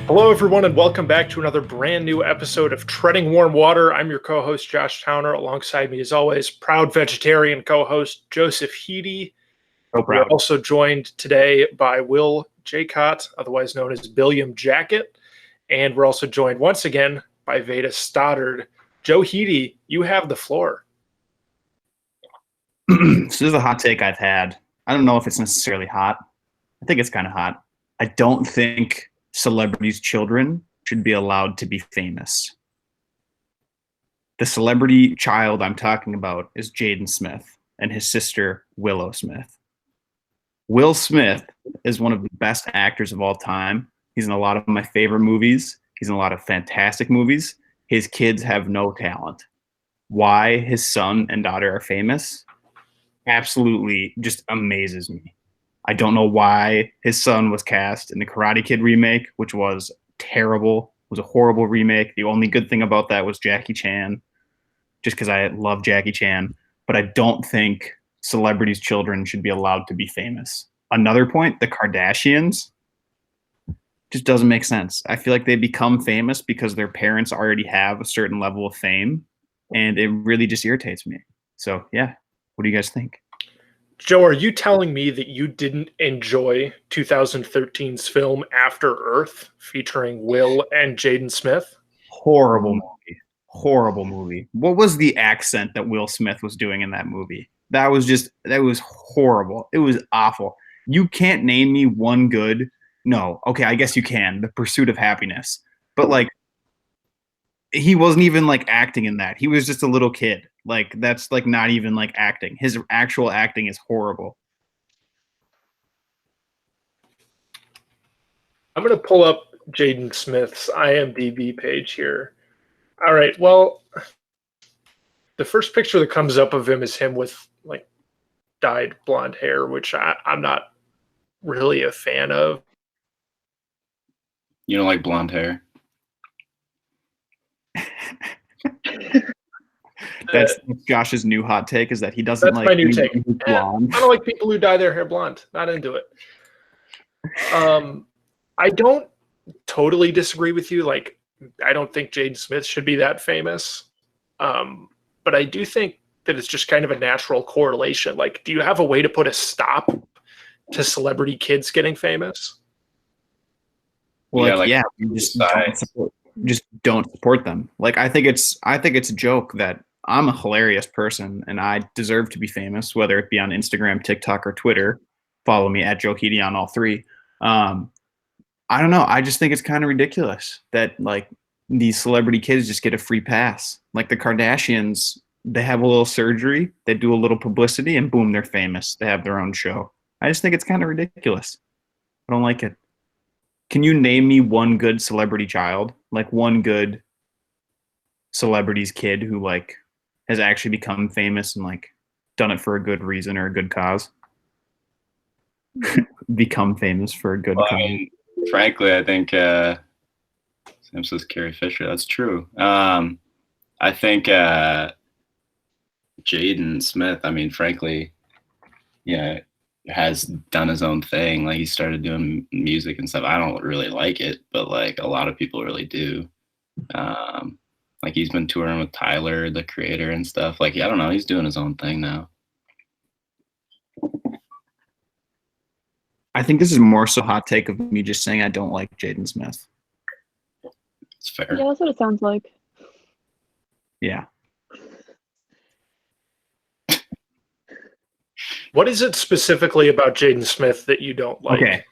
Hello, everyone, and welcome back to another brand new episode of Treading Warm Water. I'm your co-host, Josh Towner. Alongside me, as always, proud vegetarian co-host, Joseph Hiti. So We are proud. also joined today by Will Jaycott, otherwise known as Billiam Jacket. And we're also joined once again by Veda Stoddard. Joe Hiti, you have the floor. This is a hot take I've had. I don't know if it's necessarily hot. I think it's kind of hot. I don't think celebrities' children should be allowed to be famous. The celebrity child I'm talking about is Jaden Smith and his sister, Willow Smith. Will Smith is one of the best actors of all time. He's in a lot of my favorite movies. He's in a lot of fantastic movies. His kids have no talent. Why his son and daughter are famous absolutely just amazes me. I don't know why his son was cast in the Karate Kid remake, which was terrible. It was a horrible remake. The only good thing about that was Jackie Chan, just because I love Jackie Chan. But I don't think celebrities' children should be allowed to be famous. Another point, the Kardashians just doesn't make sense. I feel like they become famous because their parents already have a certain level of fame, and it really just irritates me. So, yeah. What do you guys think? Joe, are you telling me that you didn't enjoy 2013's film After Earth featuring Will and Jaden Smith? Horrible movie. Horrible movie. What was the accent that Will Smith was doing in that movie? That was horrible. It was awful. You can't name me one good. No. Okay, I guess you can. The Pursuit of Happiness. But like he wasn't even like acting in that. He was just a little kid. Like that's like not even like acting. His actual acting is horrible. I'm going to pull up Jaden Smith's IMDb page here. All right. Well, the first picture that comes up of him is him with like dyed blonde hair, which I'm not really a fan of. You don't like blonde hair? That's Josh's new hot take, is that he doesn't like my new take. blonde. I don't like people who dye their hair blonde. Not into it. I don't totally disagree with you. Like, I don't think Jaden Smith should be that famous. But I do think that it's just kind of a natural correlation. Like, do you have a way to put a stop to celebrity kids getting famous? Well, yeah, you just don't support them. Like, I think it's a joke that I'm a hilarious person and I deserve to be famous, whether it be on Instagram, TikTok, or Twitter. Follow me at Joe Hiti on all three. I don't know. I just think it's kind of ridiculous that like these celebrity kids just get a free pass. Like the Kardashians, they have a little surgery, they do a little publicity, and boom, they're famous. They have their own show. I just think it's kind of ridiculous. I don't like it. Can you name me one good celebrity child? Like one good celebrity's kid who like has actually become famous and like done it for a good reason or a good cause? Become famous for a good cause. I mean, frankly, I think Sam says Carrie Fisher. That's true. I think Jaden Smith, I mean, frankly, yeah, has done his own thing. Like he started doing music and stuff. I don't really like it, but like a lot of people really do. Like he's been touring with Tyler, the creator, and stuff. Like, I don't know, he's doing his own thing now. I think this is more so hot take of me just saying I don't like Jaden Smith. It's fair. Yeah, that's what it sounds like. Yeah. What is it specifically about Jaden Smith that you don't like? Okay,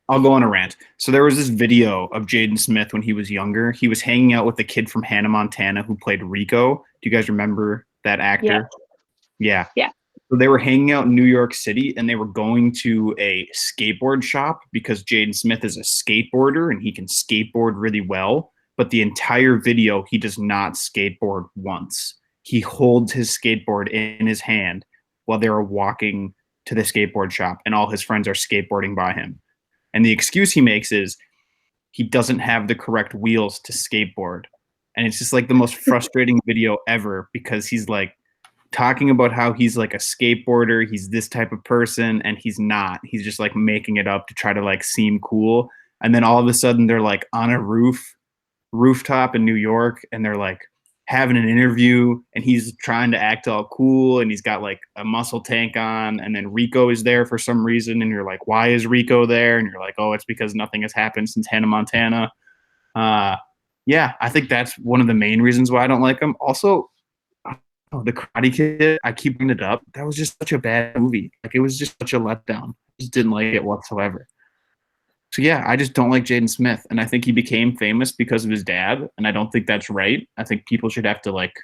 I'll go on a rant. So there was this video of Jaden Smith when he was younger. He was hanging out with the kid from Hannah Montana who played Rico. Do you guys remember that actor? Yeah. So they were hanging out in New York City and they were going to a skateboard shop because Jaden Smith is a skateboarder and he can skateboard really well. But the entire video, he does not skateboard once. He holds his skateboard in his hand while they were walking to the skateboard shop and all his friends are skateboarding by him. And the excuse he makes is he doesn't have the correct wheels to skateboard. And it's just like the most frustrating video ever because he's like talking about how he's like a skateboarder, he's this type of person, and he's not. He's just like making it up to try to like seem cool. And then all of a sudden they're like on a rooftop in New York, and they're like having an interview, and he's trying to act all cool, and he's got like a muscle tank on, and then Rico is there for some reason, and you're like, why is Rico there? And you're like, oh, it's because nothing has happened since Hannah Montana. Yeah, I think that's one of the main reasons why I don't like him. Also, the Karate Kid, I keep bringing it up. That was just such a bad movie. Like, it was just such a letdown. I just didn't like it whatsoever. So yeah, I just don't like Jaden Smith, and I think he became famous because of his dad, and I don't think that's right. I think people should have to like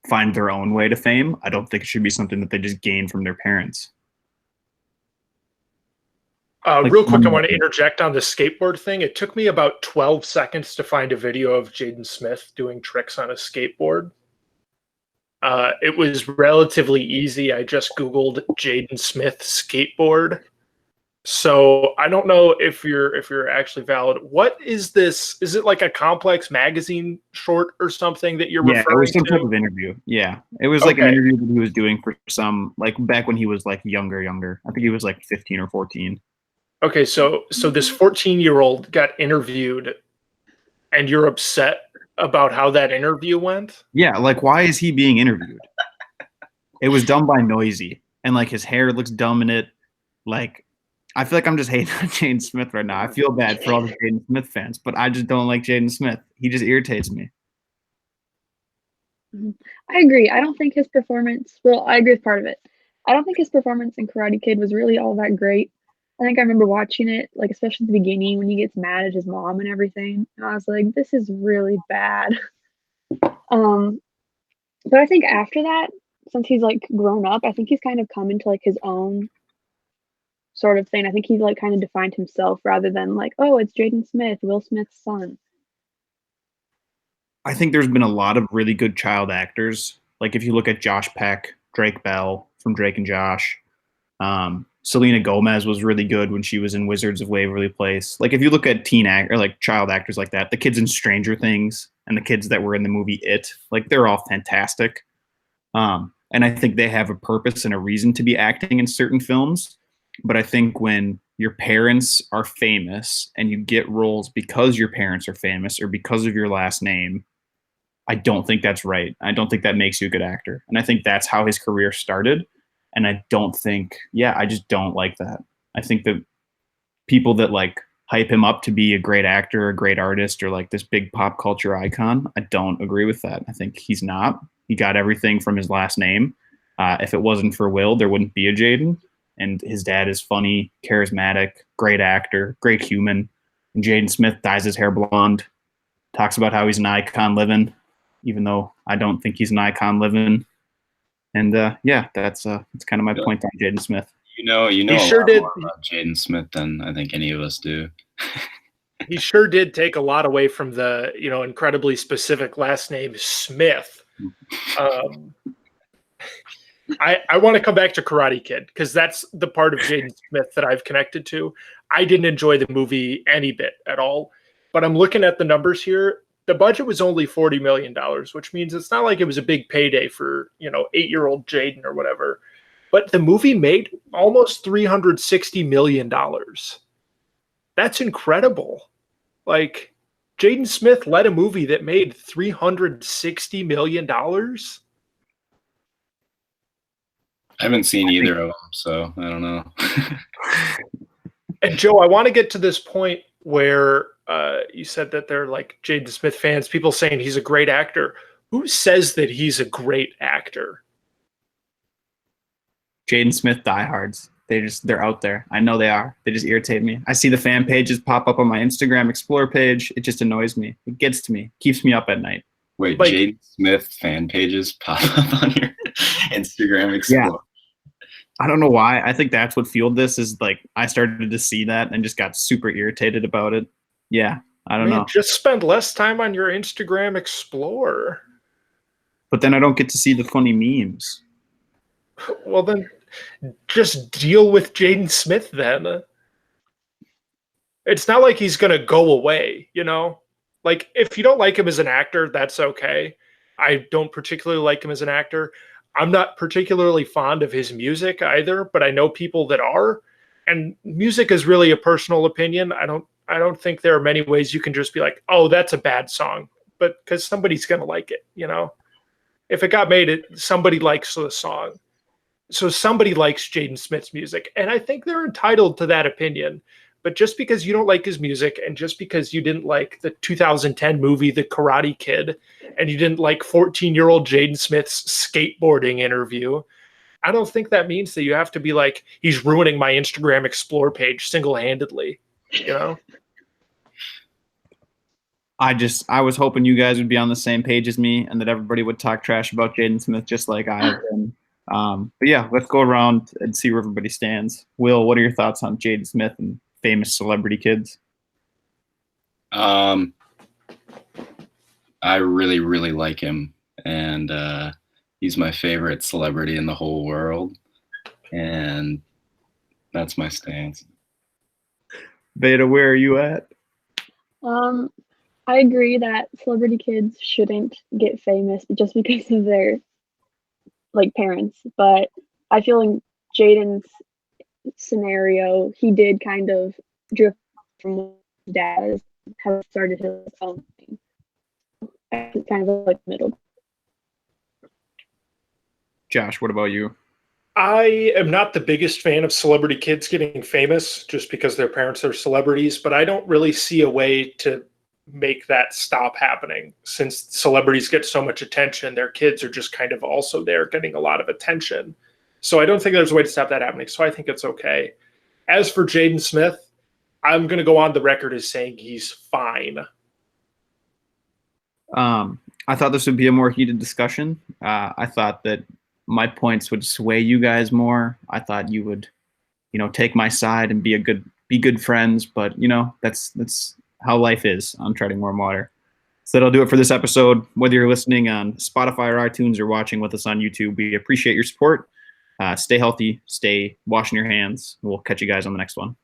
find their own way to fame. I don't think it should be something that they just gain from their parents. Real quick, I want to interject on the skateboard thing. It took me about 12 seconds to find a video of Jaden Smith doing tricks on a skateboard. It was relatively easy. I just Googled Jaden Smith skateboard. So I don't know if you're actually valid. What is this? Is it like a Complex magazine short or something that you're referring to? Yeah, it was some type of interview. Yeah, it was like an interview that he was doing for some, like back when he was like younger. I think he was like 15 or 14. Okay, so this 14-year-old got interviewed, and you're upset about how that interview went? Yeah, like why is he being interviewed? It was done by Noisy, and like his hair looks dumb in it. Like, I feel like I'm just hating on Jaden Smith right now. I feel bad for all the Jaden Smith fans, but I just don't like Jaden Smith. He just irritates me. I agree. I don't think his performance, well, I agree with part of it. I don't think his performance in Karate Kid was really all that great. I think I remember watching it, like, especially at the beginning when he gets mad at his mom and everything. And I was like, this is really bad. But I think after that, since he's like grown up, I think he's kind of come into like his own sort of thing. I think he's like kind of defined himself rather than like, oh, it's Jaden Smith, Will Smith's son. I think there's been a lot of really good child actors. Like if you look at Josh Peck, Drake Bell from Drake and Josh, Selena Gomez was really good when she was in Wizards of Waverly Place. Like if you look at like child actors like that, the kids in Stranger Things and the kids that were in the movie It, like they're all fantastic. And I think they have a purpose and a reason to be acting in certain films. But I think when your parents are famous and you get roles because your parents are famous or because of your last name, I don't think that's right. I don't think that makes you a good actor. And I think that's how his career started. And I don't think, I just don't like that. I think that people that like hype him up to be a great actor, a great artist, or like this big pop culture icon, I don't agree with that. I think he's not. He got everything from his last name. If it wasn't for Will, there wouldn't be a Jaden. And his dad is funny, charismatic, great actor, great human. And Jaden Smith dyes his hair blonde, talks about how he's an icon living, even though I don't think he's an icon living. And that's kind of my point on Jaden Smith. You know, he sure did more about Jaden Smith than I think any of us do. He sure did take a lot away from the, incredibly specific last name Smith. I want to come back to Karate Kid because that's the part of Jaden Smith that I've connected to. I didn't enjoy the movie any bit at all, but I'm looking at the numbers here. The budget was only $40 million, which means it's not like it was a big payday for, 8-year-old Jaden or whatever. But the movie made almost $360 million. That's incredible. Like, Jaden Smith led a movie that made $360 million. I haven't seen either of them, so I don't know. And Joe, I want to get to this point where you said that they're like Jaden Smith fans, people saying he's a great actor. Who says that he's a great actor? Jaden Smith diehards. They're out there. I know they are. They just irritate me. I see the fan pages pop up on my Instagram Explore page. It just annoys me. It gets to me. Keeps me up at night. Wait, like, Jaden Smith fan pages pop up on your Instagram Explore? Yeah. I don't know why. I think that's what fueled this is like I started to see that and just got super irritated about it. Yeah, I don't know. Just spend less time on your Instagram Explorer. But then I don't get to see the funny memes. Well, then just deal with Jaden Smith then. It's not like he's going to go away, Like, if you don't like him as an actor, that's okay. I don't particularly like him as an actor. I'm not particularly fond of his music either, but I know people that are. And music is really a personal opinion. I don't I don't think there are many ways you can just be like, oh, that's a bad song, but because somebody's gonna like it, you know. If it got made, somebody likes the song, so somebody likes Jaden Smith's music, and I think they're entitled to that opinion. But just because you don't like his music, and just because you didn't like the 2010 movie The Karate Kid, and you didn't like 14-year-old Jaden Smith's skateboarding interview, I don't think that means that you have to be like, he's ruining my Instagram Explore page single-handedly, you know? I was hoping you guys would be on the same page as me and that everybody would talk trash about Jaden Smith just like I have been. But yeah, let's go around and see where everybody stands. Will, what are your thoughts on Jaden Smith and famous celebrity kids? I really, really like him, and he's my favorite celebrity in the whole world, and that's my stance. Beta, where are you at? I agree that celebrity kids shouldn't get famous just because of their like parents, but I feel in Jaden's scenario, he did kind of drift from his dad, have started his own thing. It's kind of like middle. Josh, what about you? I am not the biggest fan of celebrity kids getting famous just because their parents are celebrities, but I don't really see a way to make that stop happening. Since celebrities get so much attention, their kids are just kind of also there getting a lot of attention. So I don't think there's a way to stop that happening. So I think it's okay. As for Jaden Smith, I'm going to go on the record as saying he's fine. I thought this would be a more heated discussion. I thought that my points would sway you guys more. I thought you would, take my side and be good friends. But that's how life is on Treading Warm Water. So that'll do it for this episode. Whether you're listening on Spotify or iTunes or watching with us on YouTube, we appreciate your support. Stay healthy, stay washing your hands. We'll catch you guys on the next one.